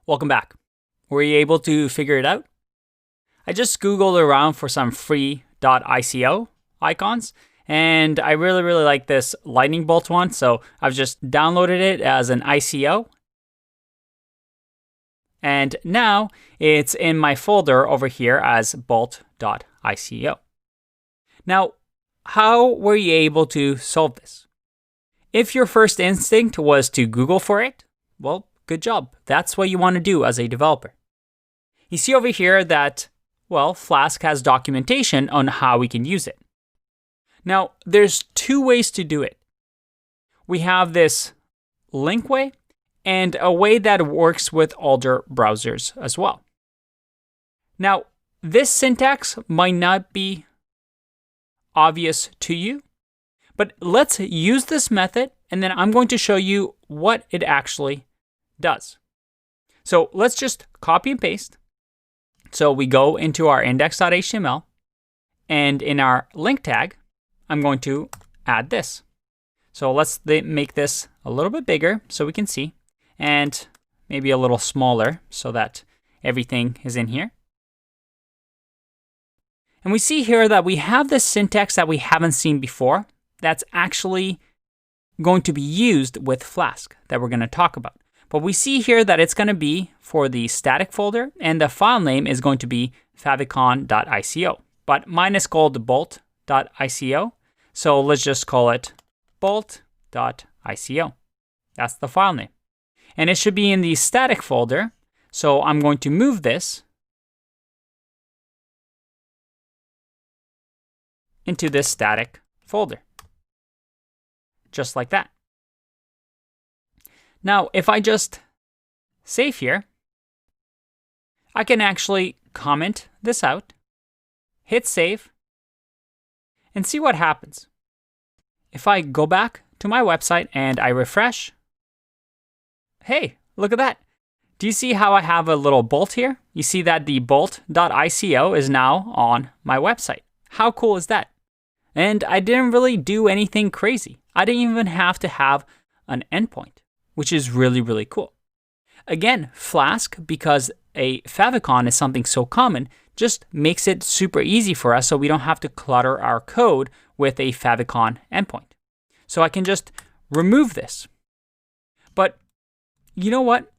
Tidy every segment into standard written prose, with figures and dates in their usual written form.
Welcome back. Were you able to figure it out? I just Googled around for some free .ico icons, and I really like this lightning bolt one, so I've just downloaded it as an ICO. And now it's in my folder over here as bolt.ico. Now, how were you able to solve this? If your first instinct was to Google for it, well, good job. That's what you want to do as a developer. You see over here that, well, Flask has documentation on how we can use it. Now, there's two ways to do it. We have this link way and a way that works with older browsers as well. Now, this syntax might not be obvious to you, but let's use this method and then I'm going to show you what it actually does. So let's just copy and paste. So we go into our index.html, and in our link tag, I'm going to add this. So let's make this a little bit bigger so we can see, and maybe a little smaller so that everything is in here. And we see here that we have this syntax that we haven't seen before that's actually going to be used with Flask that we're going to talk about. But we see here that it's going to be for the static folder, and the file name is going to be favicon.ico. But mine is called bolt.ico, so let's just call it bolt.ico. That's the file name. And it should be in the static folder, so I'm going to move this into this static folder, just like that. Now, if I just save here, I can actually comment this out, hit save, and see what happens. If I go back to my website and I refresh, hey, look at that. Do you see how I have a little bolt here? You see that the bolt.ico is now on my website. How cool is that? And I didn't really do anything crazy. I didn't even have to have an endpoint, which is really cool. Again, Flask, because a favicon is something so common, just makes it super easy for us so we don't have to clutter our code with a favicon endpoint. So I can just remove this. But you know what?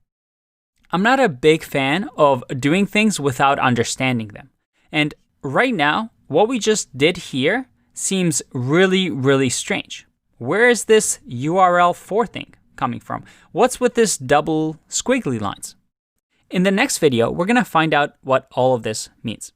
I'm not a big fan of doing things without understanding them. And right now, what we just did here seems really strange. Where is this URL for thing coming from? What's with this double squiggly lines? In the next video, we're going to find out what all of this means.